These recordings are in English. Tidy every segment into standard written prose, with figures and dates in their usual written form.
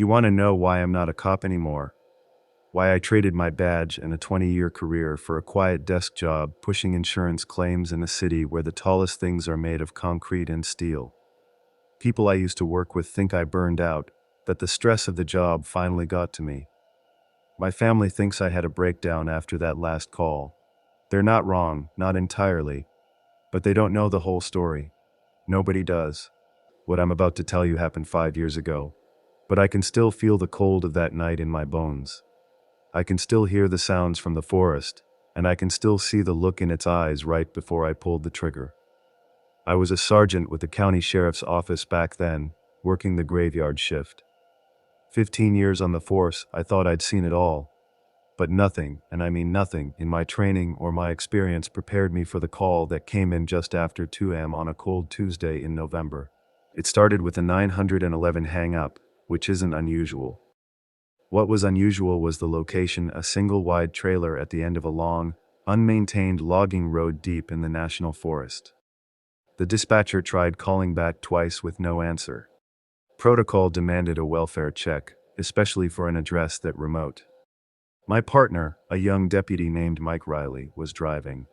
You want to know why I'm not a cop anymore? Why I traded my badge and a 20-year career for a quiet desk job pushing insurance claims in a city where the tallest things are made of concrete and steel. People I used to work with think I burned out, that the stress of the job finally got to me. My family thinks I had a breakdown after that last call. They're not wrong, not entirely, but they don't know the whole story. Nobody does. What I'm about to tell you happened 5 years ago, but I can still feel the cold of that night in my bones. I can still hear the sounds from the forest, and I can still see the look in its eyes right before I pulled the trigger. I was a sergeant with the county sheriff's office back then, working the graveyard shift. 15 years on the force, I thought I'd seen it all. But nothing, and I mean nothing, in my training or my experience prepared me for the call that came in just after 2 a.m. on a cold Tuesday in November. It started with a 911 hang-up, which isn't unusual. What was unusual was the location, a single wide trailer at the end of a long, unmaintained logging road deep in the national forest. The dispatcher tried calling back twice with no answer. Protocol demanded a welfare check, especially for an address that remote. My partner, a young deputy named Mike Riley, was driving.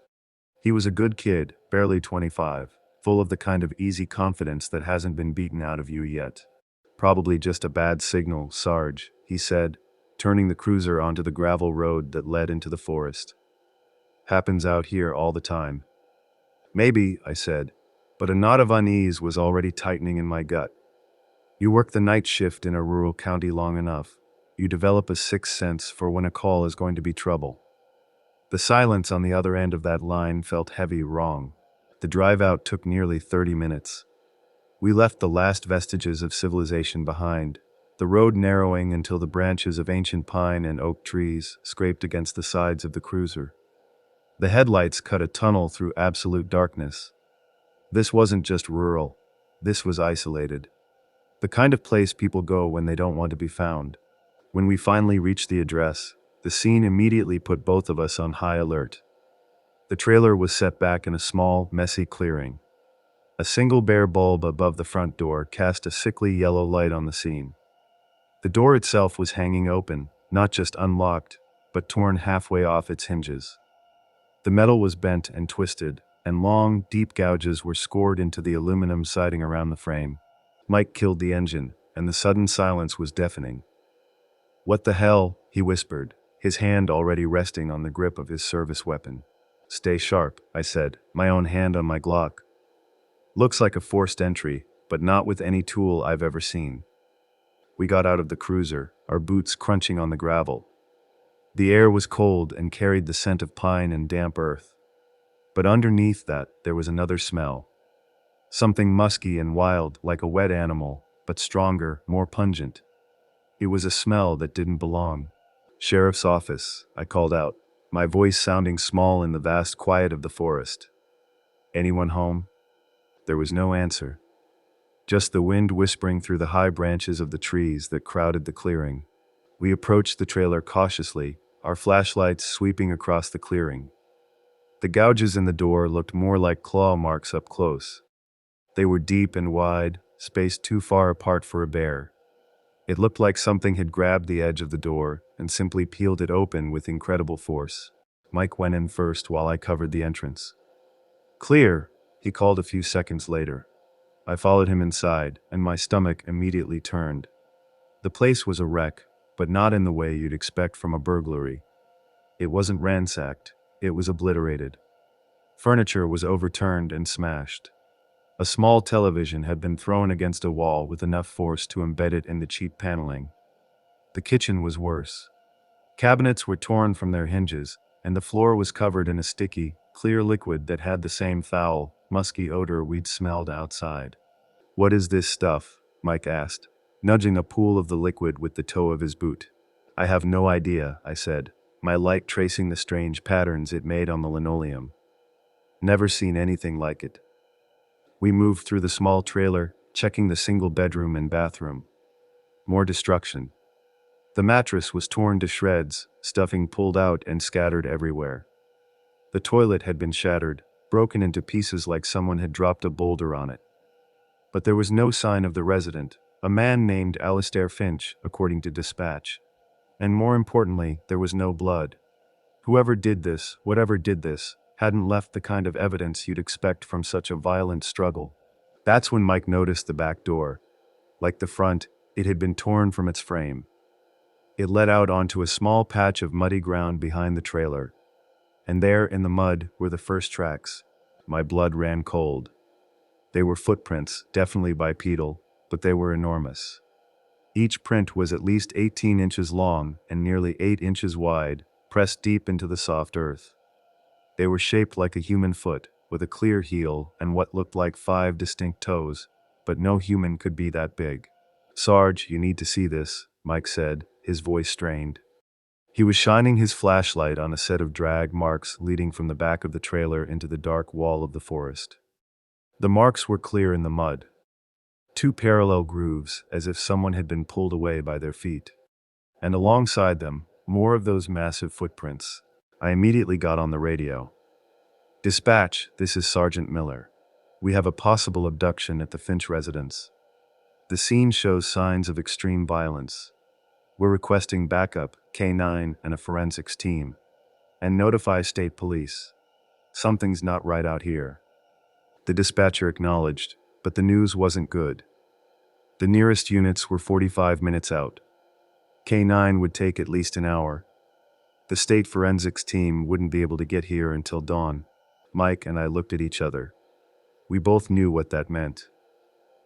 He was a good kid, barely 25, full of the kind of easy confidence that hasn't been beaten out of you yet. Probably just a bad signal, Sarge, he said, turning the cruiser onto the gravel road that led into the forest. Happens out here all the time. Maybe, I said, but a knot of unease was already tightening in my gut. You work the night shift in a rural county long enough, you develop a sixth sense for when a call is going to be trouble. The silence on the other end of that line felt heavy wrong. The drive out took nearly 30 minutes. We left the last vestiges of civilization behind, the road narrowing until the branches of ancient pine and oak trees scraped against the sides of the cruiser. The headlights cut a tunnel through absolute darkness. This wasn't just rural. This was isolated. The kind of place people go when they don't want to be found. When we finally reached the address, the scene immediately put both of us on high alert. The trailer was set back in a small, messy clearing. A single bare bulb above the front door cast a sickly yellow light on the scene. The door itself was hanging open, not just unlocked, but torn halfway off its hinges. The metal was bent and twisted, and long, deep gouges were scored into the aluminum siding around the frame. Mike killed the engine, and the sudden silence was deafening. "What the hell?" he whispered, his hand already resting on the grip of his service weapon. "Stay sharp," I said, my own hand on my Glock. Looks like a forced entry, but not with any tool I've ever seen. We got out of the cruiser, our boots crunching on the gravel. The air was cold and carried the scent of pine and damp earth. But underneath that, there was another smell. Something musky and wild, like a wet animal, but stronger, more pungent. It was a smell that didn't belong. "Sheriff's office," I called out, my voice sounding small in the vast quiet of the forest. "Anyone home?" There was no answer. Just the wind whispering through the high branches of the trees that crowded the clearing. We approached the trailer cautiously, our flashlights sweeping across the clearing. The gouges in the door looked more like claw marks up close. They were deep and wide, spaced too far apart for a bear. It looked like something had grabbed the edge of the door and simply peeled it open with incredible force. Mike went in first while I covered the entrance. "Clear," he called a few seconds later. I followed him inside, and my stomach immediately turned. The place was a wreck, but not in the way you'd expect from a burglary. It wasn't ransacked, it was obliterated. Furniture was overturned and smashed. A small television had been thrown against a wall with enough force to embed it in the cheap paneling. The kitchen was worse. Cabinets were torn from their hinges, and the floor was covered in a sticky, clear liquid that had the same foul, musky odor we'd smelled outside. "What is this stuff?" Mike asked, nudging a pool of the liquid with the toe of his boot. "I have no idea," I said, my light tracing the strange patterns it made on the linoleum. "Never seen anything like it." We moved through the small trailer, checking the single bedroom and bathroom. More destruction. The mattress was torn to shreds, stuffing pulled out and scattered everywhere. The toilet had been shattered, broken into pieces like someone had dropped a boulder on it. But there was no sign of the resident, A man named Alistair Finch, according to dispatch. And more importantly, there was no blood. Whoever did this, whatever did this, hadn't left the kind of evidence you'd expect from such a violent struggle. That's when Mike noticed the back door. Like the front, it had been torn from its frame. It led out onto a small patch of muddy ground behind the trailer. And there, in the mud, were the first tracks. My blood ran cold. They were footprints, definitely bipedal, but they were enormous. Each print was at least 18 inches long and nearly 8 inches wide, pressed deep into the soft earth. They were shaped like a human foot, with a clear heel and what looked like 5 distinct toes, but no human could be that big. "Sarge, you need to see this," Mike said, his voice strained. He was shining his flashlight on a set of drag marks leading from the back of the trailer into the dark wall of the forest. The marks were clear in the mud. 2 parallel grooves, as if someone had been pulled away by their feet. And alongside them, more of those massive footprints. I immediately got on the radio. "Dispatch, this is Sergeant Miller. We have a possible abduction at the Finch residence. The scene shows signs of extreme violence. We're requesting backup, K9 and a forensics team. And notify state police. Something's not right out here." The dispatcher acknowledged, but the news wasn't good. The nearest units were 45 minutes out. K9 would take at least an hour. The state forensics team wouldn't be able to get here until dawn. Mike and I looked at each other. We both knew what that meant.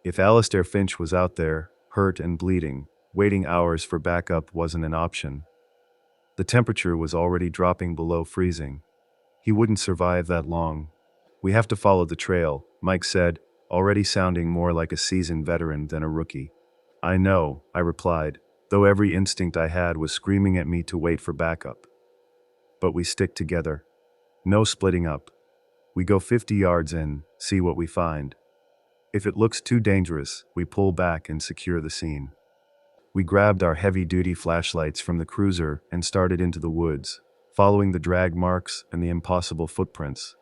If Alistair Finch was out there, hurt and bleeding, waiting hours for backup wasn't an option. The temperature was already dropping below freezing. He wouldn't survive that long. "We have to follow the trail," Mike said, already sounding more like a seasoned veteran than a rookie. "I know," I replied, though every instinct I had was screaming at me to wait for backup. "But we stick together. No splitting up. We go 50 yards in, see what we find. If it looks too dangerous, we pull back and secure the scene." We grabbed our heavy-duty flashlights from the cruiser and started into the woods, following the drag marks and the impossible footprints.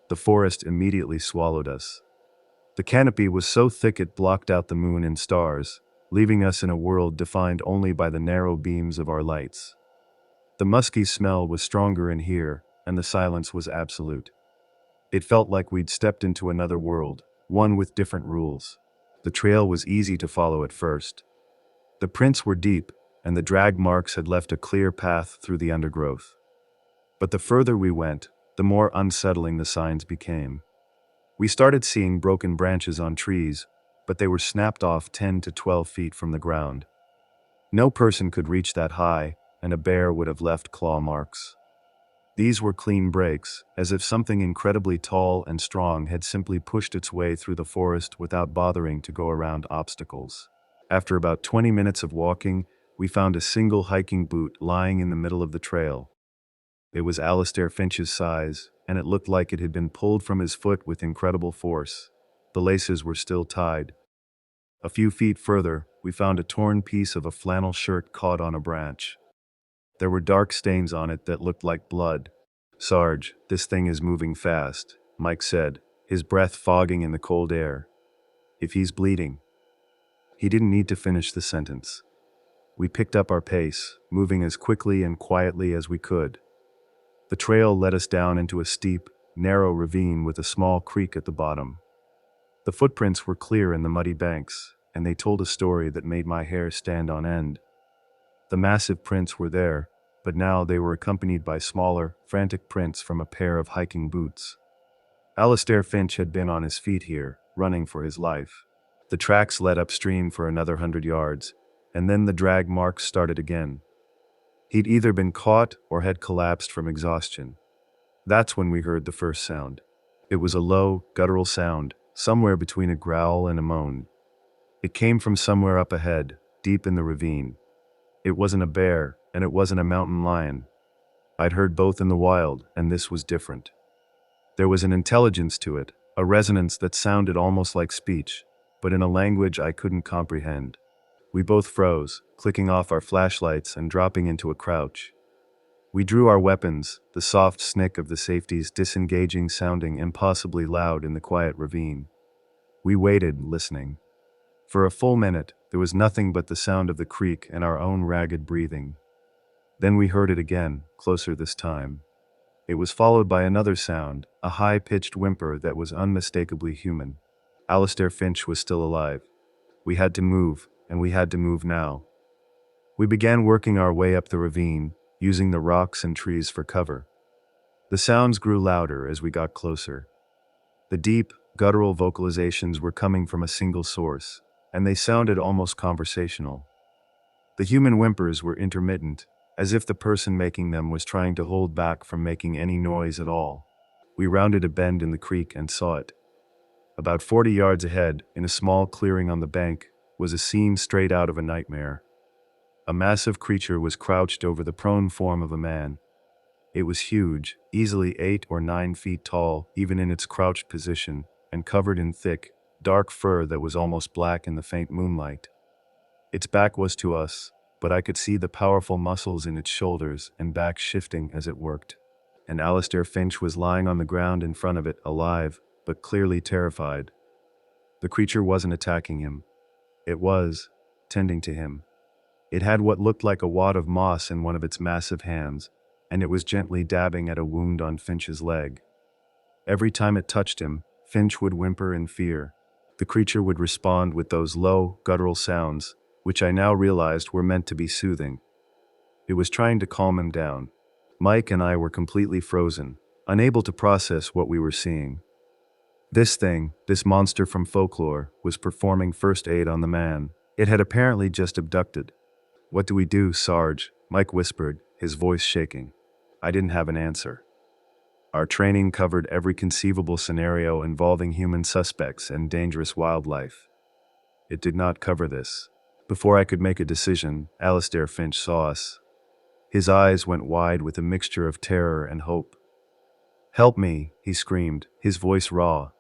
The forest immediately swallowed us. The canopy was so thick it blocked out the moon and stars, leaving us in a world defined only by the narrow beams of our lights. The musky smell was stronger in here, and the silence was absolute. It felt like we'd stepped into another world, one with different rules. The trail was easy to follow at first. The prints were deep, and the drag marks had left a clear path through the undergrowth. But the further we went, the more unsettling the signs became. We started seeing broken branches on trees, but they were snapped off 10 to 12 feet from the ground. No person could reach that high, and a bear would have left claw marks. These were clean breaks, as if something incredibly tall and strong had simply pushed its way through the forest without bothering to go around obstacles. After about 20 minutes of walking, we found a single hiking boot lying in the middle of the trail. It was Alistair Finch's size, and it looked like it had been pulled from his foot with incredible force. The laces were still tied. A few feet further, we found a torn piece of a flannel shirt caught on a branch. There were dark stains on it that looked like blood. "Sarge, this thing is moving fast," Mike said, his breath fogging in the cold air. "If he's bleeding." He didn't need to finish the sentence. We picked up our pace, moving as quickly and quietly as we could. The trail led us down into a steep, narrow ravine with a small creek at the bottom. The footprints were clear in the muddy banks, and they told a story that made my hair stand on end. The massive prints were there, but now they were accompanied by smaller, frantic prints from a pair of hiking boots. Alistair Finch had been on his feet here, running for his life. The tracks led upstream for another 100 yards, and then the drag marks started again. He'd either been caught or had collapsed from exhaustion. That's when we heard the first sound. It was a low, guttural sound, somewhere between a growl and a moan. It came from somewhere up ahead, deep in the ravine. It wasn't a bear, and it wasn't a mountain lion. I'd heard both in the wild, and this was different. There was an intelligence to it, a resonance that sounded almost like speech, but in a language I couldn't comprehend. We both froze, clicking off our flashlights and dropping into a crouch. We drew our weapons, the soft snick of the safeties disengaging sounding impossibly loud in the quiet ravine. We waited, listening. For a full minute, there was nothing but the sound of the creek and our own ragged breathing. Then we heard it again, closer this time. It was followed by another sound, a high-pitched whimper that was unmistakably human. Alistair Finch was still alive. We had to move, and we had to move now. We began working our way up the ravine, using the rocks and trees for cover. The sounds grew louder as we got closer. The deep, guttural vocalizations were coming from a single source, and they sounded almost conversational. The human whimpers were intermittent, as if the person making them was trying to hold back from making any noise at all. We rounded a bend in the creek and saw it. About 40 yards ahead, in a small clearing on the bank, was a scene straight out of a nightmare. A massive creature was crouched over the prone form of a man. It was huge, easily 8 or 9 feet tall, even in its crouched position, and covered in thick, dark fur that was almost black in the faint moonlight. Its back was to us, but I could see the powerful muscles in its shoulders and back shifting as it worked. And Alistair Finch was lying on the ground in front of it, alive, but clearly terrified. The creature wasn't attacking him. It was tending to him. It had what looked like a wad of moss in one of its massive hands, and it was gently dabbing at a wound on Finch's leg. Every time it touched him, Finch would whimper in fear. The creature would respond with those low, guttural sounds, which I now realized were meant to be soothing. It was trying to calm him down. Mike and I were completely frozen, unable to process what we were seeing. This thing, this monster from folklore, was performing first aid on the man. It had apparently just abducted. "What do we do, Sarge?" Mike whispered, his voice shaking. I didn't have an answer. Our training covered every conceivable scenario involving human suspects and dangerous wildlife. It did not cover this. Before I could make a decision, Alistair Finch saw us. His eyes went wide with a mixture of terror and hope. "Help me," he screamed, his voice raw.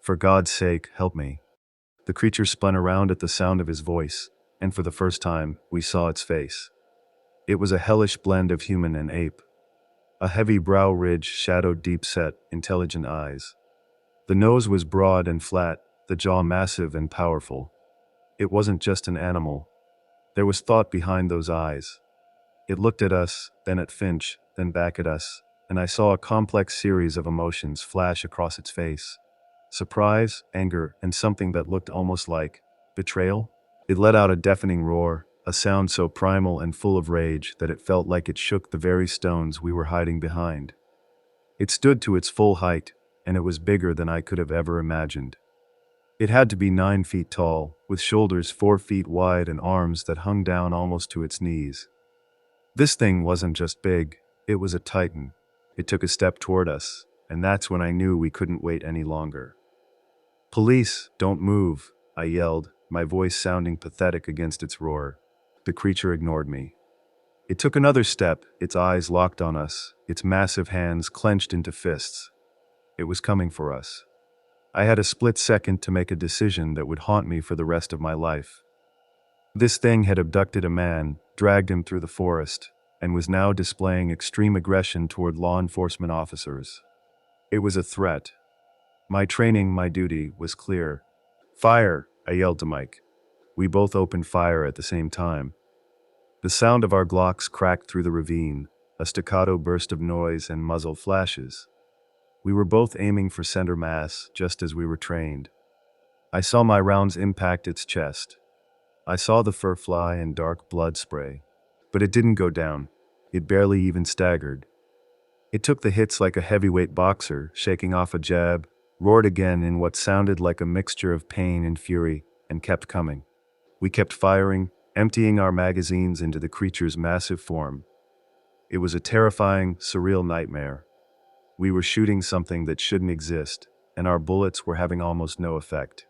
"For God's sake, help me." The creature spun around at the sound of his voice, and for the first time, we saw its face. It was a hellish blend of human and ape. A heavy brow ridge shadowed deep-set, intelligent eyes. The nose was broad and flat, the jaw massive and powerful. It wasn't just an animal. There was thought behind those eyes. It looked at us, then at Finch, then back at us, and I saw a complex series of emotions flash across its face. Surprise, anger, and something that looked almost like betrayal. It let out a deafening roar, a sound so primal and full of rage that it felt like it shook the very stones we were hiding behind. It stood to its full height, and it was bigger than I could have ever imagined. It had to be 9 feet tall, with shoulders 4 feet wide and arms that hung down almost to its knees. This thing wasn't just big, it was a titan. It took a step toward us, and that's when I knew we couldn't wait any longer. "Police, don't move," I yelled, my voice sounding pathetic against its roar. The creature ignored me. It took another step, its eyes locked on us, its massive hands clenched into fists. It was coming for us. I had a split second to make a decision that would haunt me for the rest of my life. This thing had abducted a man, dragged him through the forest, and was now displaying extreme aggression toward law enforcement officers. It was a threat. My training, my duty, was clear. "Fire!" I yelled to Mike. We both opened fire at the same time. The sound of our Glocks cracked through the ravine, a staccato burst of noise and muzzle flashes. We were both aiming for center mass, just as we were trained. I saw my rounds impact its chest. I saw the fur fly and dark blood spray. But it didn't go down. It barely even staggered. It took the hits like a heavyweight boxer, shaking off a jab, roared again in what sounded like a mixture of pain and fury, and kept coming. We kept firing, emptying our magazines into the creature's massive form. It was a terrifying, surreal nightmare. We were shooting something that shouldn't exist, and our bullets were having almost no effect.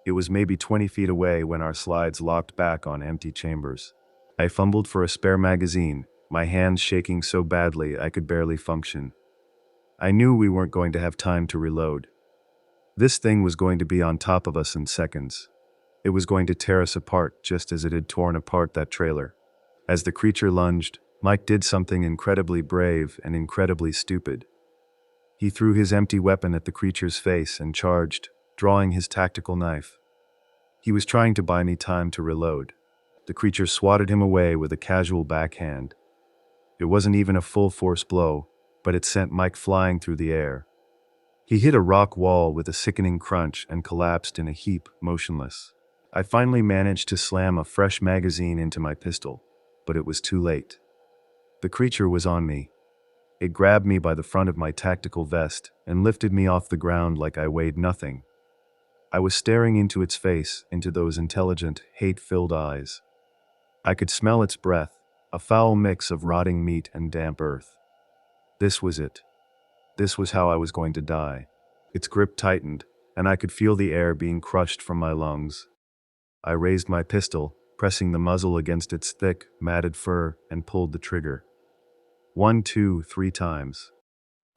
It was maybe 20 feet away when our slides locked back on empty chambers. I fumbled for a spare magazine, my hands shaking so badly I could barely function. I knew we weren't going to have time to reload. This thing was going to be on top of us in seconds. It was going to tear us apart just as it had torn apart that trailer. As the creature lunged, Mike did something incredibly brave and incredibly stupid. He threw his empty weapon at the creature's face and charged, drawing his tactical knife. He was trying to buy me time to reload. The creature swatted him away with a casual backhand. It wasn't even a full-force blow, but it sent Mike flying through the air. He hit a rock wall with a sickening crunch and collapsed in a heap, motionless. I finally managed to slam a fresh magazine into my pistol, but it was too late. The creature was on me. It grabbed me by the front of my tactical vest and lifted me off the ground like I weighed nothing. I was staring into its face, into those intelligent, hate-filled eyes. I could smell its breath, a foul mix of rotting meat and damp earth. This was it. This was how I was going to die. Its grip tightened, and I could feel the air being crushed from my lungs. I raised my pistol, pressing the muzzle against its thick, matted fur, and pulled the trigger. 1, 2, 3 times.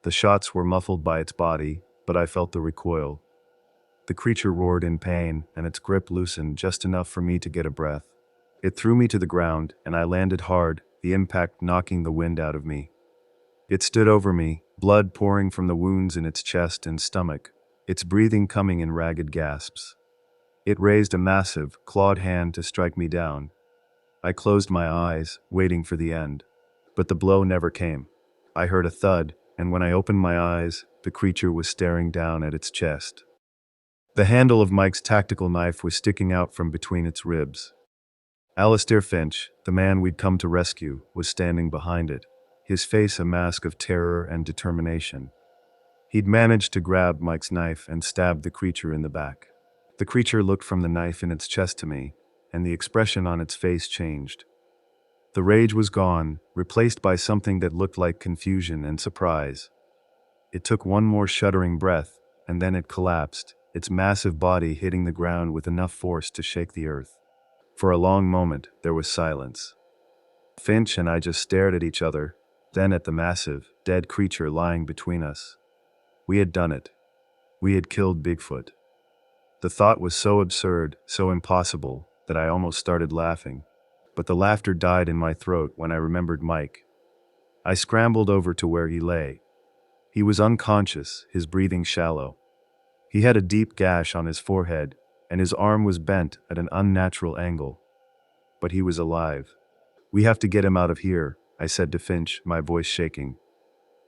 The shots were muffled by its body, but I felt the recoil. The creature roared in pain, and its grip loosened just enough for me to get a breath. It threw me to the ground, and I landed hard, the impact knocking the wind out of me. It stood over me, blood pouring from the wounds in its chest and stomach, its breathing coming in ragged gasps. It raised a massive, clawed hand to strike me down. I closed my eyes, waiting for the end. But the blow never came. I heard a thud, and when I opened my eyes, the creature was staring down at its chest. The handle of Mike's tactical knife was sticking out from between its ribs. Alistair Finch, the man we'd come to rescue, was standing behind it, his face a mask of terror and determination. He'd managed to grab Mike's knife and stab the creature in the back. The creature looked from the knife in its chest to me, and the expression on its face changed. The rage was gone, replaced by something that looked like confusion and surprise. It took one more shuddering breath, and then it collapsed, its massive body hitting the ground with enough force to shake the earth. For a long moment, there was silence. Finch and I just stared at each other, then at the massive, dead creature lying between us. We had done it. We had killed Bigfoot. The thought was so absurd, so impossible, that I almost started laughing. But the laughter died in my throat when I remembered Mike. I scrambled over to where he lay. He was unconscious, his breathing shallow. He had a deep gash on his forehead, and his arm was bent at an unnatural angle. But he was alive. "We have to get him out of here," I said to Finch, my voice shaking.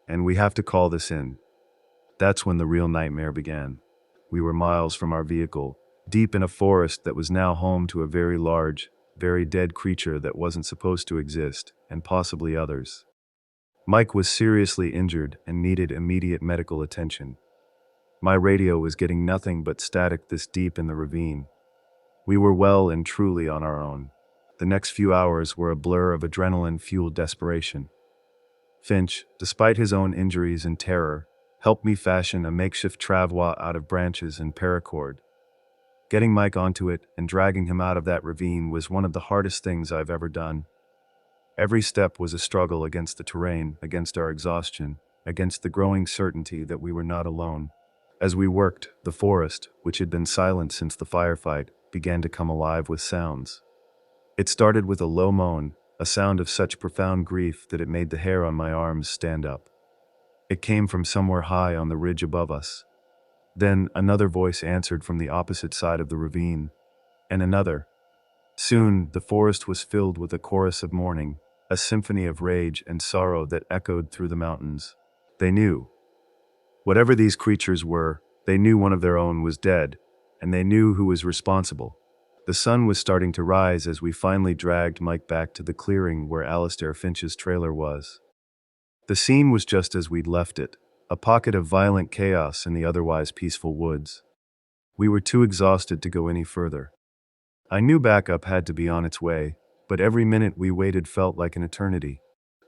"And we have to call this in." That's when the real nightmare began. We were miles from our vehicle, deep in a forest that was now home to a very large, very dead creature that wasn't supposed to exist, and possibly others. Mike was seriously injured and needed immediate medical attention. My radio was getting nothing but static this deep in the ravine. We were well and truly on our own. The next few hours were a blur of adrenaline-fueled desperation. Finch, despite his own injuries and terror, helped me fashion a makeshift travois out of branches and paracord. Getting Mike onto it and dragging him out of that ravine was one of the hardest things I've ever done. Every step was a struggle against the terrain, against our exhaustion, against the growing certainty that we were not alone. As we worked, the forest, which had been silent since the firefight, began to come alive with sounds. It started with a low moan, a sound of such profound grief that it made the hair on my arms stand up. It came from somewhere high on the ridge above us. Then another voice answered from the opposite side of the ravine, and another. Soon the forest was filled with a chorus of mourning, a symphony of rage and sorrow that echoed through the mountains. They knew. Whatever these creatures were, they knew one of their own was dead, and they knew who was responsible. The sun was starting to rise as we finally dragged Mike back to the clearing where Alistair Finch's trailer was. The scene was just as we'd left it, a pocket of violent chaos in the otherwise peaceful woods. We were too exhausted to go any further. I knew backup had to be on its way, but every minute we waited felt like an eternity.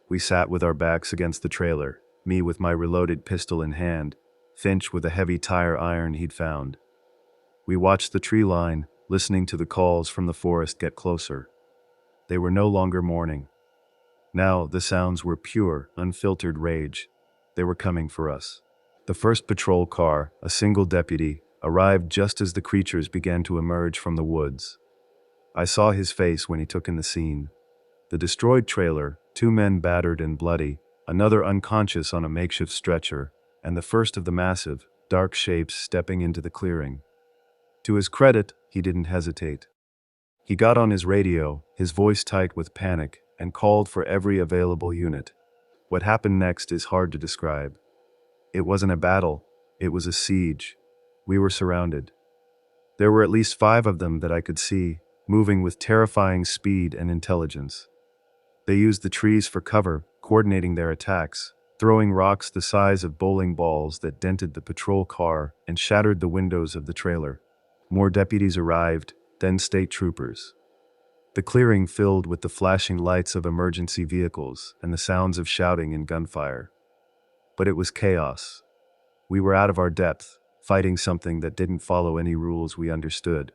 We sat with our backs against the trailer, me with my reloaded pistol in hand, Finch with a heavy tire iron he'd found. We watched the tree line, listening to the calls from the forest get closer. They were no longer mourning. Now the sounds were pure, unfiltered rage. They were coming for us. The first patrol car, a single deputy, arrived just as the creatures began to emerge from the woods. I saw his face when he took in the scene. The destroyed trailer, 2 men battered and bloody, another unconscious on a makeshift stretcher, and the first of the massive, dark shapes stepping into the clearing. To his credit, he didn't hesitate. He got on his radio, his voice tight with panic, and called for every available unit. What happened next is hard to describe. It wasn't a battle, it was a siege. We were surrounded. There were at least 5 of them that I could see, moving with terrifying speed and intelligence. They used the trees for cover, coordinating their attacks, throwing rocks the size of bowling balls that dented the patrol car and shattered the windows of the trailer. More deputies arrived, then state troopers. The clearing filled with the flashing lights of emergency vehicles and the sounds of shouting and gunfire. But it was chaos. We were out of our depth, fighting something that didn't follow any rules we understood.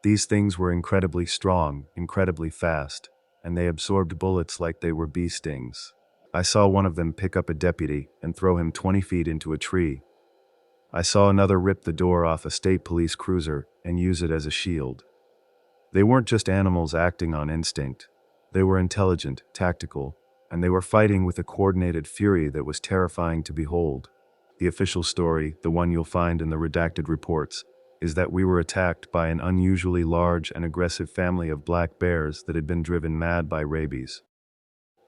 These things were incredibly strong, incredibly fast, and they absorbed bullets like they were bee stings. I saw one of them pick up a deputy and throw him 20 feet into a tree. I saw another rip the door off a state police cruiser and use it as a shield. They weren't just animals acting on instinct. They were intelligent, tactical, and they were fighting with a coordinated fury that was terrifying to behold. The official story, the one you'll find in the redacted reports, is that we were attacked by an unusually large and aggressive family of black bears that had been driven mad by rabies.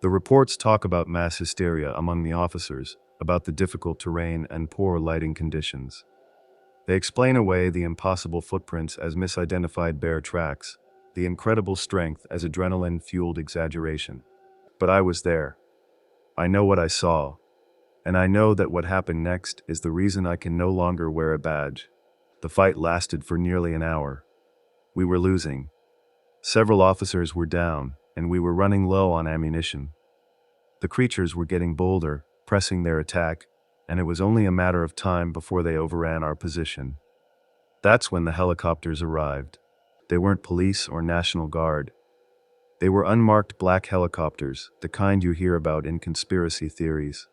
The reports talk about mass hysteria among the officers, about the difficult terrain and poor lighting conditions. They explain away the impossible footprints as misidentified bear tracks, the incredible strength as adrenaline-fueled exaggeration. But I was there. I know what I saw. And I know that what happened next is the reason I can no longer wear a badge. The fight lasted for nearly an hour. We were losing. Several officers were down, and we were running low on ammunition. The creatures were getting bolder, pressing their attack, and it was only a matter of time before they overran our position. That's when the helicopters arrived. They weren't police or National Guard. They were unmarked black helicopters, the kind you hear about in conspiracy theories.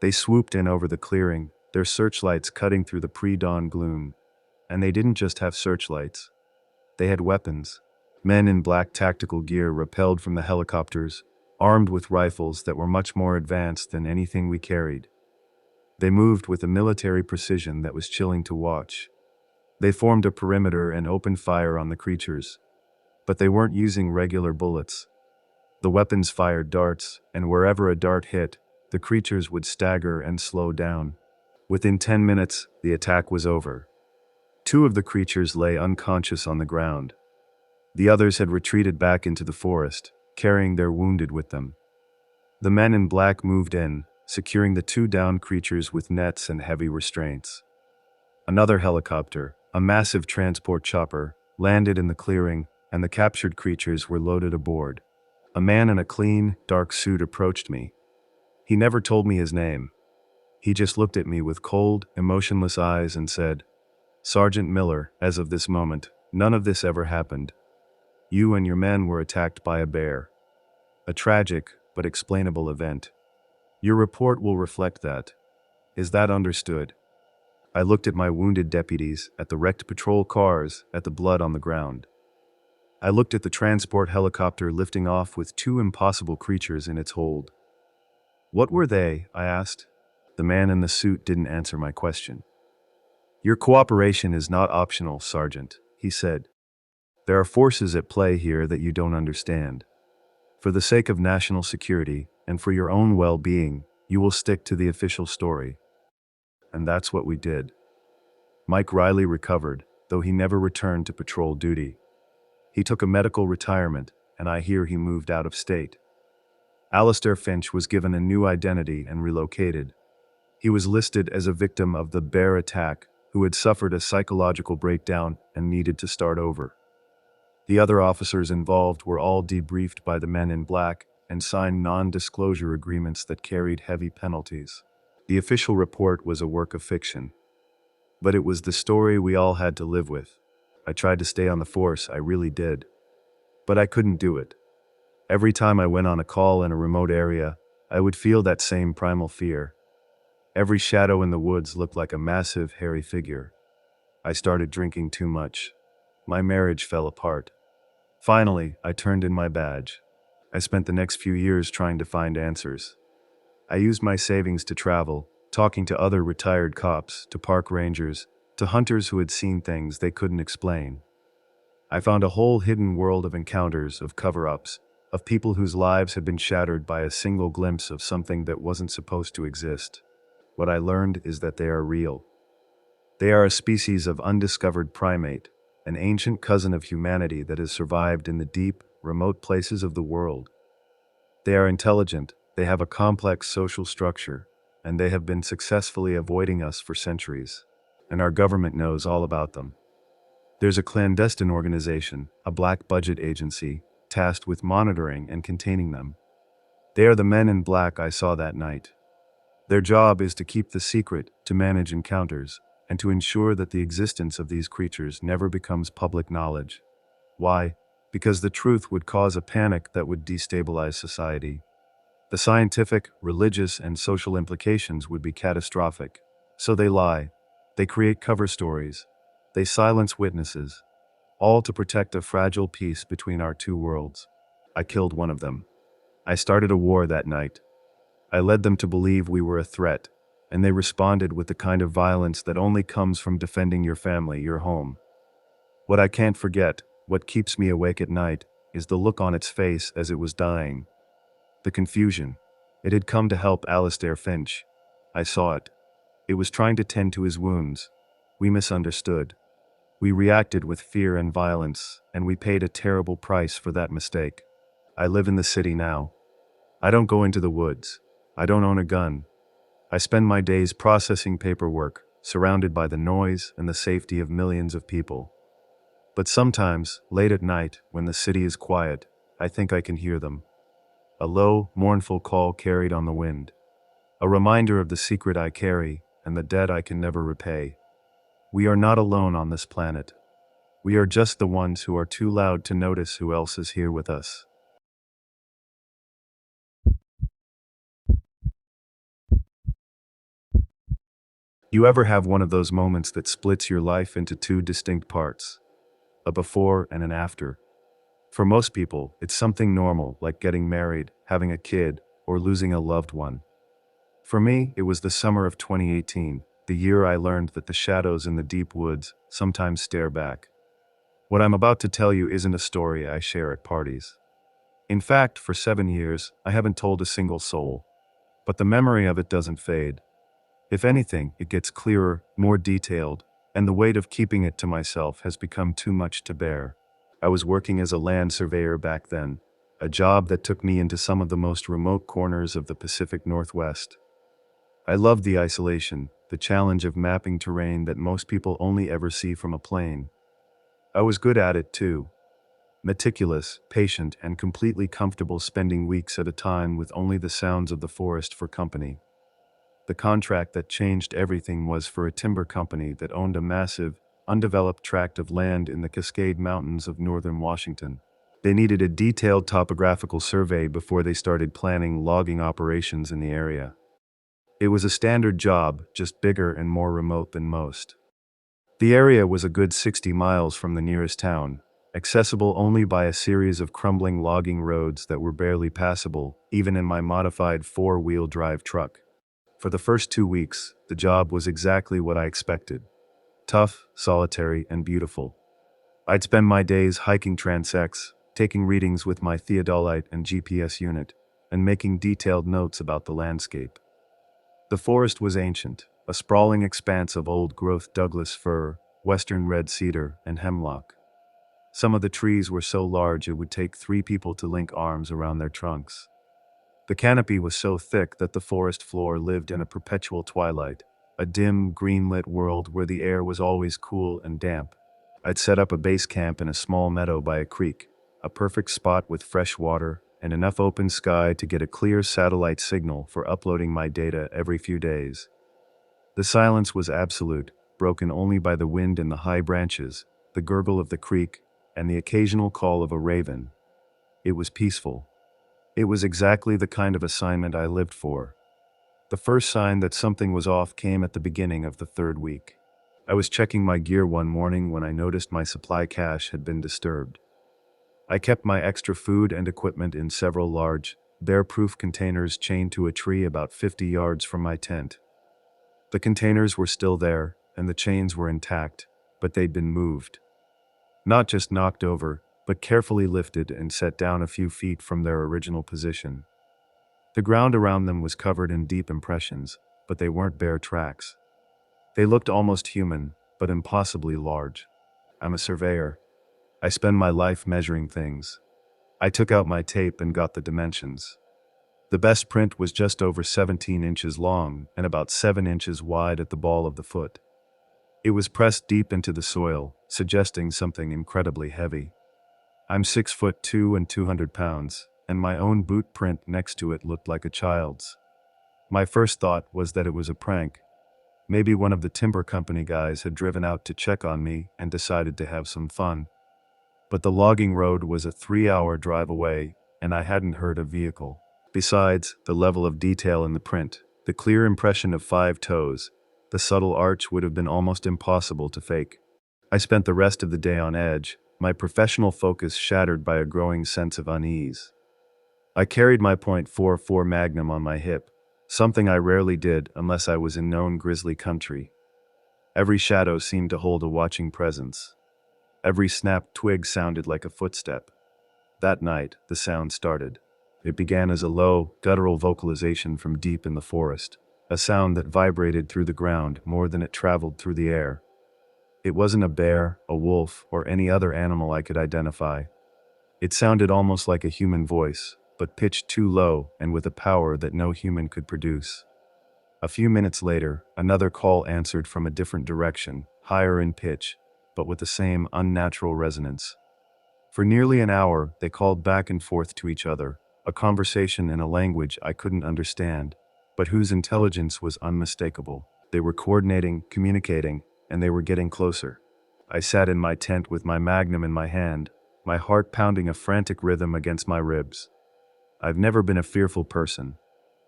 They swooped in over the clearing, their searchlights cutting through the pre-dawn gloom. And they didn't just have searchlights. They had weapons. Men in black tactical gear rappelled from the helicopters, armed with rifles that were much more advanced than anything we carried. They moved with a military precision that was chilling to watch. They formed a perimeter and opened fire on the creatures. But they weren't using regular bullets. The weapons fired darts, and wherever a dart hit, the creatures would stagger and slow down. Within 10 minutes, the attack was over. 2 of the creatures lay unconscious on the ground. The others had retreated back into the forest, carrying their wounded with them. The men in black moved in, securing the 2 downed creatures with nets and heavy restraints. Another helicopter, a massive transport chopper, landed in the clearing, and the captured creatures were loaded aboard. A man in a clean, dark suit approached me. He never told me his name. He just looked at me with cold, emotionless eyes and said, "Sergeant Miller, as of this moment, none of this ever happened. You and your men were attacked by a bear. A tragic, but explainable event. Your report will reflect that. Is that understood?" I looked at my wounded deputies, at the wrecked patrol cars, at the blood on the ground. I looked at the transport helicopter lifting off with 2 impossible creatures in its hold. "What were they?" I asked. The man in the suit didn't answer my question. "Your cooperation is not optional, Sergeant," he said. "There are forces at play here that you don't understand. For the sake of national security, and for your own well-being, you will stick to the official story." And that's what we did. Mike Riley recovered, though he never returned to patrol duty. He took a medical retirement, and I hear he moved out of state. Alistair Finch was given a new identity and relocated. He was listed as a victim of the bear attack who had suffered a psychological breakdown and needed to start over. The other officers involved were all debriefed by the men in black and signed non-disclosure agreements that carried heavy penalties. The official report was a work of fiction. But it was the story we all had to live with. I tried to stay on the force, I really did. But I couldn't do it. Every time I went on a call in a remote area, I would feel that same primal fear. Every shadow in the woods looked like a massive, hairy figure. I started drinking too much. My marriage fell apart. Finally, I turned in my badge. I spent the next few years trying to find answers. I used my savings to travel, talking to other retired cops, to park rangers, to hunters who had seen things they couldn't explain. I found a whole hidden world of encounters, of cover-ups, of people whose lives had been shattered by a single glimpse of something that wasn't supposed to exist. What I learned is that they are real. They are a species of undiscovered primate, an ancient cousin of humanity that has survived in the deep, remote places of the world. They are intelligent, they have a complex social structure, and they have been successfully avoiding us for centuries. And our government knows all about them. There's a clandestine organization, a black budget agency, tasked with monitoring and containing them. They are the men in black I saw that night. Their job is to keep the secret, to manage encounters, and to ensure that the existence of these creatures never becomes public knowledge. Why? Because the truth would cause a panic that would destabilize society. The scientific, religious, and social implications would be catastrophic. So they lie. They create cover stories. They silence witnesses, all to protect a fragile peace between our two worlds. I killed one of them. I started a war that night. I led them to believe we were a threat, and they responded with the kind of violence that only comes from defending your family, your home. What I can't forget, what keeps me awake at night, is the look on its face as it was dying. The confusion. It had come to help Alistair Finch. I saw it. It was trying to tend to his wounds. We misunderstood. We reacted with fear and violence, and we paid a terrible price for that mistake. I live in the city now. I don't go into the woods. I don't own a gun. I spend my days processing paperwork, surrounded by the noise and the safety of millions of people. But sometimes, late at night, when the city is quiet, I think I can hear them. A low, mournful call carried on the wind. A reminder of the secret I carry and the debt I can never repay. We are not alone on this planet. We are just the ones who are too loud to notice who else is here with us. You ever have one of those moments that splits your life into two distinct parts? A before and an after. For most people, it's something normal like getting married, having a kid, or losing a loved one. For me, it was the summer of 2018, the year I learned that the shadows in the deep woods sometimes stare back. What I'm about to tell you isn't a story I share at parties. In fact, for 7 years, I haven't told a single soul. But the memory of it doesn't fade. If anything, it gets clearer, more detailed, and the weight of keeping it to myself has become too much to bear. I was working as a land surveyor back then, a job that took me into some of the most remote corners of the Pacific Northwest. I loved the isolation, the challenge of mapping terrain that most people only ever see from a plane. I was good at it too. Meticulous, patient, and completely comfortable spending weeks at a time with only the sounds of the forest for company. The contract that changed everything was for a timber company that owned a massive, undeveloped tract of land in the Cascade Mountains of northern Washington. They needed a detailed topographical survey before they started planning logging operations in the area. It was a standard job, just bigger and more remote than most. The area was a good 60 miles from the nearest town, accessible only by a series of crumbling logging roads that were barely passable, even in my modified four-wheel drive truck. For the first 2 weeks, the job was exactly what I expected. Tough, solitary, and beautiful. I'd spend my days hiking transects, taking readings with my theodolite and GPS unit, and making detailed notes about the landscape. The forest was ancient, a sprawling expanse of old-growth Douglas fir, western red cedar, and hemlock. Some of the trees were so large it would take 3 people to link arms around their trunks. The canopy was so thick that the forest floor lived in a perpetual twilight, a dim, green-lit world where the air was always cool and damp. I'd set up a base camp in a small meadow by a creek, a perfect spot with fresh water and enough open sky to get a clear satellite signal for uploading my data every few days. The silence was absolute, broken only by the wind in the high branches, the gurgle of the creek, and the occasional call of a raven. It was peaceful. It was exactly the kind of assignment I lived for. The first sign that something was off came at the beginning of the 3rd week. I was checking my gear one morning when I noticed my supply cache had been disturbed. I kept my extra food and equipment in several large, bear-proof containers chained to a tree about 50 yards from my tent. The containers were still there, and the chains were intact, but they'd been moved. Not just knocked over, but carefully lifted and set down a few feet from their original position. The ground around them was covered in deep impressions, but they weren't bare tracks. They looked almost human, but impossibly large. I'm a surveyor. I spend my life measuring things. I took out my tape and got the dimensions. The best print was just over 17 inches long and about 7 inches wide at the ball of the foot. It was pressed deep into the soil, suggesting something incredibly heavy. I'm 6'2" and 200 pounds, and my own boot print next to it looked like a child's. My first thought was that it was a prank. Maybe one of the timber company guys had driven out to check on me and decided to have some fun. But the logging road was a 3-hour drive away, and I hadn't heard a vehicle. Besides, the level of detail in the print, the clear impression of 5 toes, the subtle arch would have been almost impossible to fake. I spent the rest of the day on edge, my professional focus shattered by a growing sense of unease. I carried my .44 Magnum on my hip, something I rarely did unless I was in known grizzly country. Every shadow seemed to hold a watching presence. Every snapped twig sounded like a footstep. That night, the sound started. It began as a low, guttural vocalization from deep in the forest, a sound that vibrated through the ground more than it traveled through the air. It wasn't a bear, a wolf, or any other animal I could identify. It sounded almost like a human voice, but pitched too low and with a power that no human could produce. A few minutes later, another call answered from a different direction, higher in pitch, but with the same unnatural resonance. For nearly an hour, they called back and forth to each other, a conversation in a language I couldn't understand, but whose intelligence was unmistakable. They were coordinating, communicating, and they were getting closer. I sat in my tent with my Magnum in my hand, my heart pounding a frantic rhythm against my ribs. I've never been a fearful person.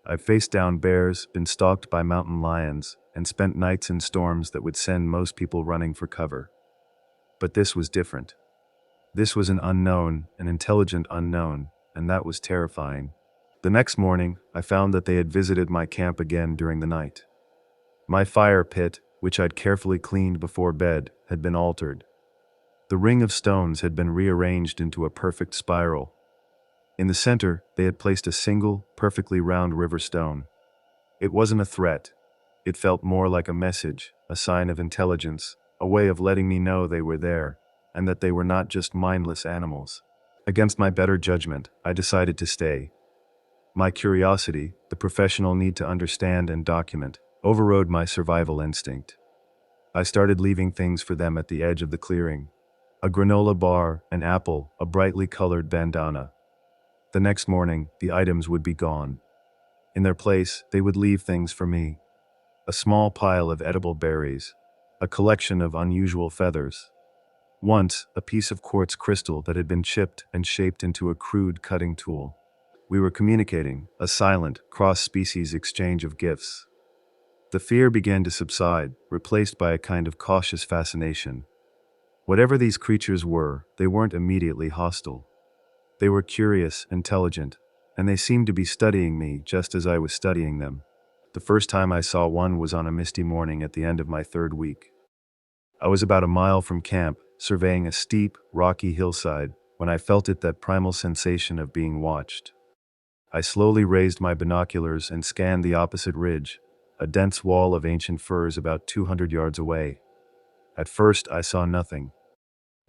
I've faced down bears, been stalked by mountain lions, and spent nights in storms that would send most people running for cover. But this was different. This was an unknown, an intelligent unknown, and that was terrifying. The next morning, I found that they had visited my camp again during the night. My fire pit, which I'd carefully cleaned before bed, had been altered. The ring of stones had been rearranged into a perfect spiral. In the center, they had placed a single, perfectly round river stone. It wasn't a threat. It felt more like a message, a sign of intelligence, a way of letting me know they were there, and that they were not just mindless animals. Against my better judgment, I decided to stay. My curiosity, the professional need to understand and document, overrode my survival instinct. I started leaving things for them at the edge of the clearing. A granola bar, an apple, a brightly colored bandana. The next morning, the items would be gone. In their place, they would leave things for me. A small pile of edible berries, a collection of unusual feathers. Once, a piece of quartz crystal that had been chipped and shaped into a crude cutting tool. We were communicating, a silent, cross-species exchange of gifts. The fear began to subside, replaced by a kind of cautious fascination. Whatever these creatures were, they weren't immediately hostile. They were curious, intelligent, and they seemed to be studying me just as I was studying them. The first time I saw one was on a misty morning at the end of my 3rd week. I was about a mile from camp, surveying a steep, rocky hillside, when I felt that primal sensation of being watched. I slowly raised my binoculars and scanned the opposite ridge, a dense wall of ancient firs about 200 yards away. At first, I saw nothing.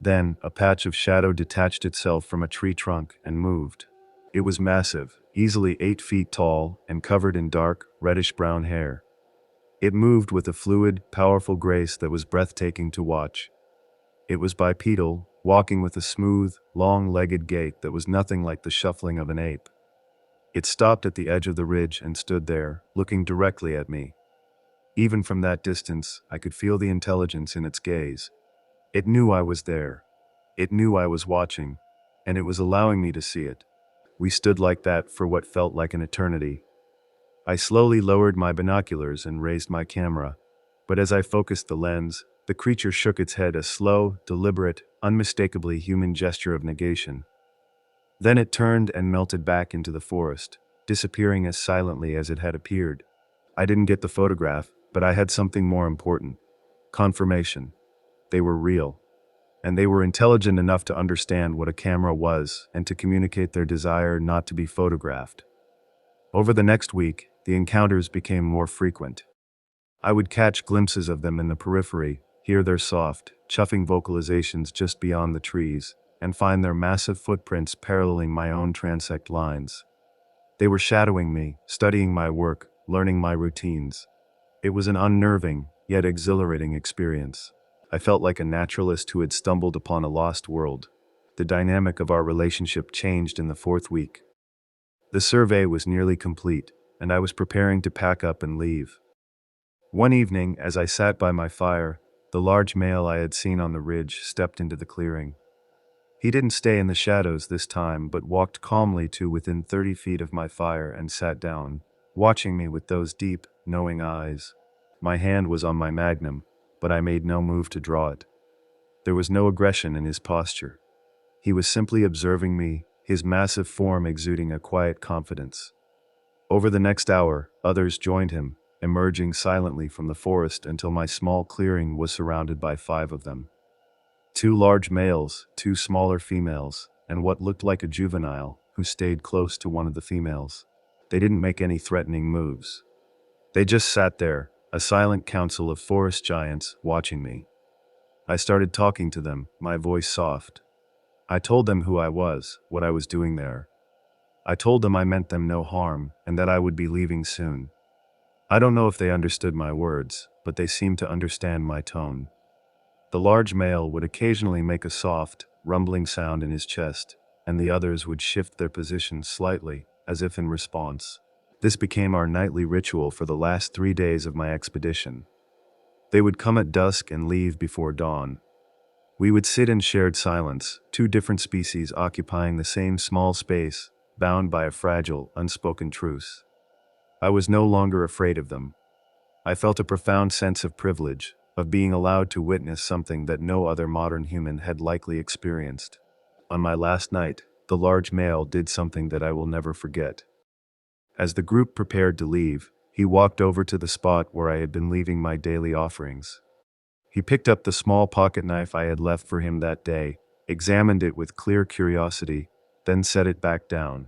Then, a patch of shadow detached itself from a tree trunk and moved. It was massive, easily 8 feet tall, and covered in dark, reddish-brown hair. It moved with a fluid, powerful grace that was breathtaking to watch. It was bipedal, walking with a smooth, long-legged gait that was nothing like the shuffling of an ape. It stopped at the edge of the ridge and stood there, looking directly at me. Even from that distance, I could feel the intelligence in its gaze. It knew I was there. It knew I was watching, and it was allowing me to see it. We stood like that for what felt like an eternity. I slowly lowered my binoculars and raised my camera, but as I focused the lens, the creature shook its head, a slow, deliberate, unmistakably human gesture of negation. Then it turned and melted back into the forest, disappearing as silently as it had appeared. I didn't get the photograph, but I had something more important. Confirmation. They were real. And they were intelligent enough to understand what a camera was and to communicate their desire not to be photographed. Over the next week, the encounters became more frequent. I would catch glimpses of them in the periphery, hear their soft, chuffing vocalizations just beyond the trees, and find their massive footprints paralleling my own transect lines. They were shadowing me, studying my work, learning my routines. It was an unnerving, yet exhilarating experience. I felt like a naturalist who had stumbled upon a lost world. The dynamic of our relationship changed in the fourth week. The survey was nearly complete, and I was preparing to pack up and leave. One evening, as I sat by my fire, the large male I had seen on the ridge stepped into the clearing. He didn't stay in the shadows this time, but walked calmly to within 30 feet of my fire and sat down, watching me with those deep, knowing eyes. My hand was on my magnum, but I made no move to draw it. There was no aggression in his posture. He was simply observing me, his massive form exuding a quiet confidence. Over the next hour, others joined him, emerging silently from the forest until my small clearing was surrounded by 5 of them. 2 large males, 2 smaller females, and what looked like a juvenile, who stayed close to one of the females. They didn't make any threatening moves. They just sat there, a silent council of forest giants, watching me. I started talking to them, my voice soft. I told them who I was, what I was doing there. I told them I meant them no harm, and that I would be leaving soon. I don't know if they understood my words, but they seemed to understand my tone. The large male would occasionally make a soft, rumbling sound in his chest, and the others would shift their positions slightly, as if in response. This became our nightly ritual for the last 3 days of my expedition. They would come at dusk and leave before dawn. We would sit in shared silence, 2 different species occupying the same small space, bound by a fragile, unspoken truce. I was no longer afraid of them. I felt a profound sense of privilege, of being allowed to witness something that no other modern human had likely experienced. On my last night, the large male did something that I will never forget. As the group prepared to leave, he walked over to the spot where I had been leaving my daily offerings. He picked up the small pocket knife I had left for him that day, examined it with clear curiosity, then set it back down.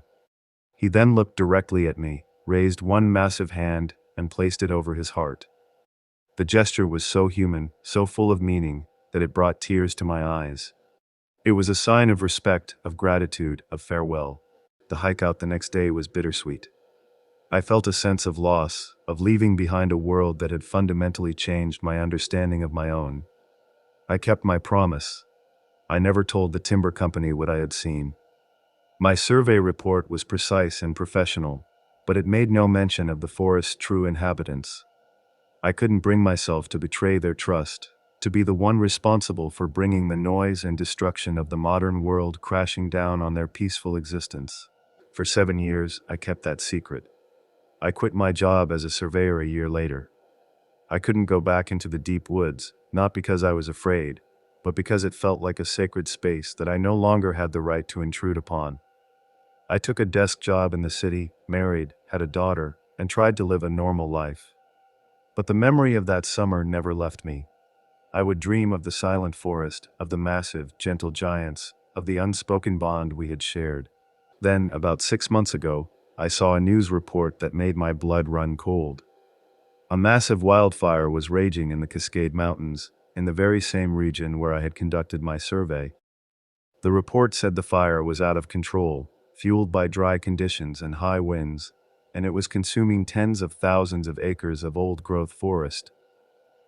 He then looked directly at me, raised one massive hand, and placed it over his heart. The gesture was so human, so full of meaning, that it brought tears to my eyes. It was a sign of respect, of gratitude, of farewell. The hike out the next day was bittersweet. I felt a sense of loss, of leaving behind a world that had fundamentally changed my understanding of my own. I kept my promise. I never told the timber company what I had seen. My survey report was precise and professional, but it made no mention of the forest's true inhabitants. I couldn't bring myself to betray their trust, to be the one responsible for bringing the noise and destruction of the modern world crashing down on their peaceful existence. For 7 years, I kept that secret. I quit my job as a surveyor a year later. I couldn't go back into the deep woods, not because I was afraid, but because it felt like a sacred space that I no longer had the right to intrude upon. I took a desk job in the city, married, had a daughter, and tried to live a normal life. But the memory of that summer never left me. I would dream of the silent forest, of the massive, gentle giants, of the unspoken bond we had shared. Then, about 6 months ago, I saw a news report that made my blood run cold. A massive wildfire was raging in the Cascade Mountains, in the very same region where I had conducted my survey. The report said the fire was out of control, fueled by dry conditions and high winds, and it was consuming tens of thousands of acres of old-growth forest.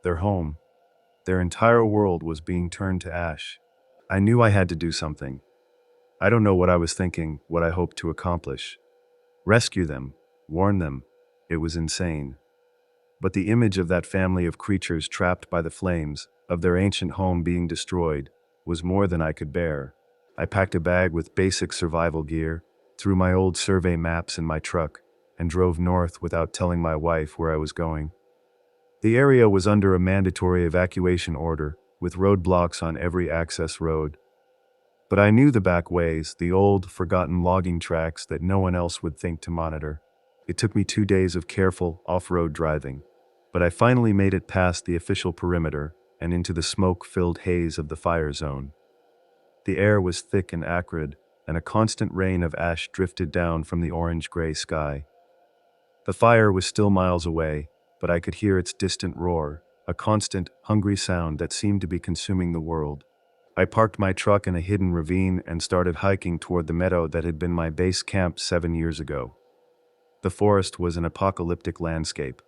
Their home, their entire world was being turned to ash. I knew I had to do something. I don't know what I was thinking, what I hoped to accomplish. Rescue them, warn them. It was insane. But the image of that family of creatures trapped by the flames, of their ancient home being destroyed, was more than I could bear. I packed a bag with basic survival gear, threw my old survey maps in my truck, and drove north without telling my wife where I was going. The area was under a mandatory evacuation order, with roadblocks on every access road. But I knew the back ways, the old, forgotten logging tracks that no one else would think to monitor. It took me 2 days of careful, off-road driving, but I finally made it past the official perimeter, and into the smoke-filled haze of the fire zone. The air was thick and acrid, and a constant rain of ash drifted down from the orange-gray sky. The fire was still miles away, but I could hear its distant roar, a constant, hungry sound that seemed to be consuming the world. I parked my truck in a hidden ravine and started hiking toward the meadow that had been my base camp 7 years ago. The forest was an apocalyptic landscape.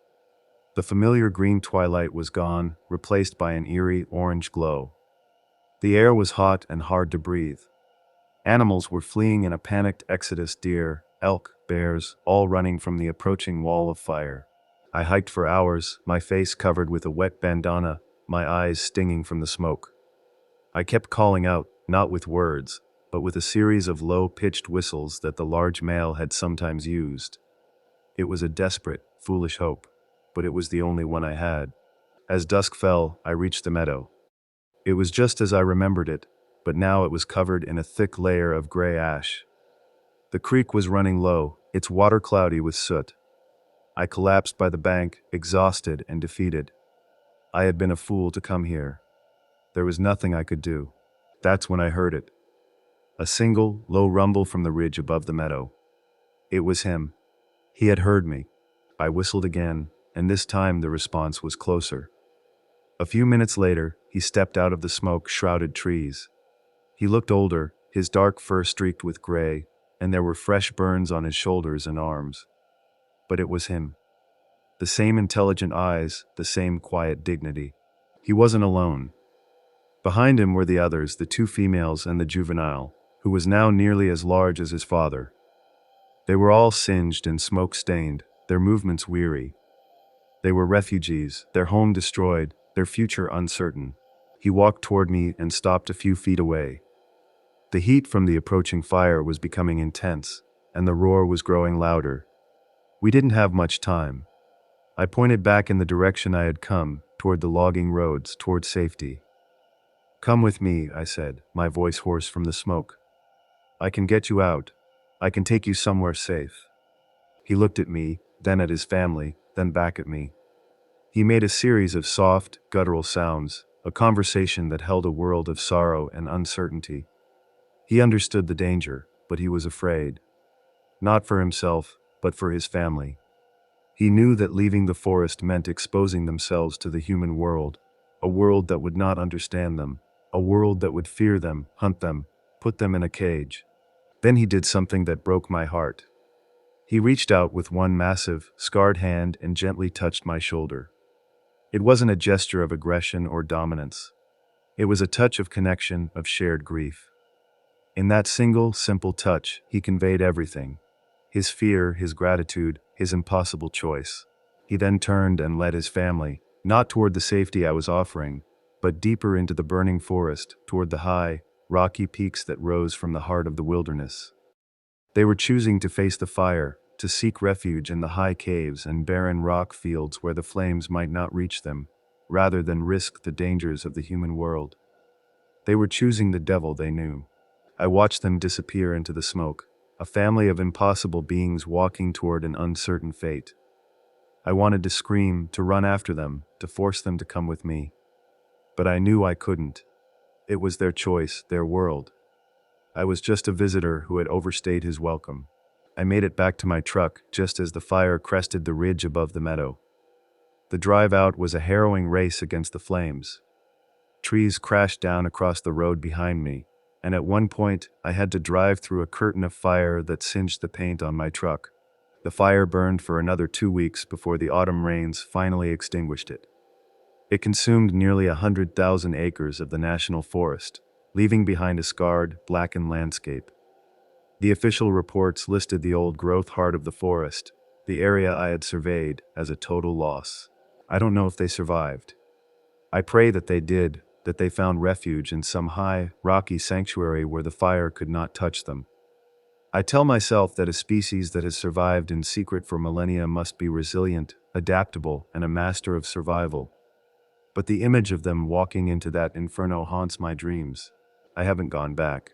The familiar green twilight was gone, replaced by an eerie orange glow. The air was hot and hard to breathe. Animals were fleeing in a panicked exodus: deer, elk, bears, all running from the approaching wall of fire. I hiked for hours, my face covered with a wet bandana, my eyes stinging from the smoke. I kept calling out, not with words, but with a series of low-pitched whistles that the large male had sometimes used. It was a desperate, foolish hope, but it was the only one I had. As dusk fell, I reached the meadow. It was just as I remembered it, but now it was covered in a thick layer of gray ash. The creek was running low, its water cloudy with soot. I collapsed by the bank, exhausted and defeated. I had been a fool to come here. There was nothing I could do. That's when I heard it. A single, low rumble from the ridge above the meadow. It was him. He had heard me. I whistled again, and this time the response was closer. A few minutes later, he stepped out of the smoke-shrouded trees. He looked older, his dark fur streaked with gray, and there were fresh burns on his shoulders and arms. But it was him. The same intelligent eyes, the same quiet dignity. He wasn't alone. Behind him were the others, the 2 females and the juvenile, who was now nearly as large as his father. They were all singed and smoke-stained, their movements weary. They were refugees, their home destroyed, their future uncertain. He walked toward me and stopped a few feet away. The heat from the approaching fire was becoming intense, and the roar was growing louder. We didn't have much time. I pointed back in the direction I had come, toward the logging roads, toward safety. "Come with me," I said, my voice hoarse from the smoke. "I can get you out. I can take you somewhere safe." He looked at me, then at his family, then back at me. He made a series of soft, guttural sounds, a conversation that held a world of sorrow and uncertainty. He understood the danger, but he was afraid. Not for himself, but for his family. He knew that leaving the forest meant exposing themselves to the human world, a world that would not understand them, a world that would fear them, hunt them, put them in a cage. Then he did something that broke my heart. He reached out with one massive, scarred hand and gently touched my shoulder. It wasn't a gesture of aggression or dominance. It was a touch of connection, of shared grief. In that single, simple touch, he conveyed everything. His fear, his gratitude, his impossible choice. He then turned and led his family, not toward the safety I was offering, but deeper into the burning forest, toward the high, rocky peaks that rose from the heart of the wilderness. They were choosing to face the fire, to seek refuge in the high caves and barren rock fields where the flames might not reach them, rather than risk the dangers of the human world. They were choosing the devil they knew. I watched them disappear into the smoke, a family of impossible beings walking toward an uncertain fate. I wanted to scream, to run after them, to force them to come with me. But I knew I couldn't. It was their choice, their world. I was just a visitor who had overstayed his welcome. I made it back to my truck just as the fire crested the ridge above the meadow. The drive out was a harrowing race against the flames. Trees crashed down across the road behind me, and at one point I had to drive through a curtain of fire that singed the paint on my truck. The fire burned for another 2 weeks before the autumn rains finally extinguished it. It consumed nearly 100,000 acres of the national forest, leaving behind a scarred, blackened landscape. The official reports listed the old-growth heart of the forest, the area I had surveyed, as a total loss. I don't know if they survived. I pray that they did, that they found refuge in some high, rocky sanctuary where the fire could not touch them. I tell myself that a species that has survived in secret for millennia must be resilient, adaptable, and a master of survival. But the image of them walking into that inferno haunts my dreams. I haven't gone back.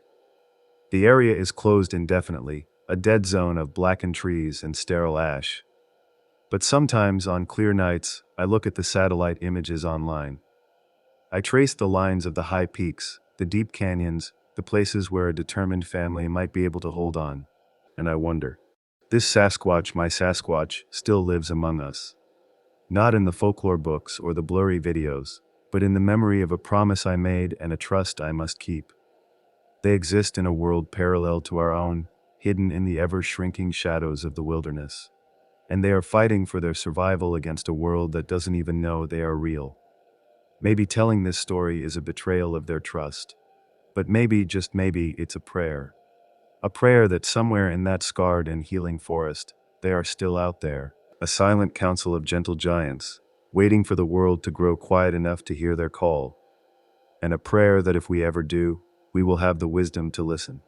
The area is closed indefinitely, a dead zone of blackened trees and sterile ash. But sometimes, on clear nights, I look at the satellite images online. I traced the lines of the high peaks, the deep canyons, the places where a determined family might be able to hold on. And I wonder, this Sasquatch, my Sasquatch, still lives among us. Not in the folklore books or the blurry videos, but in the memory of a promise I made and a trust I must keep. They exist in a world parallel to our own, hidden in the ever-shrinking shadows of the wilderness. And they are fighting for their survival against a world that doesn't even know they are real. Maybe telling this story is a betrayal of their trust. But maybe, just maybe, it's a prayer. A prayer that somewhere in that scarred and healing forest, they are still out there, a silent council of gentle giants, waiting for the world to grow quiet enough to hear their call. And a prayer that if we ever do, we will have the wisdom to listen.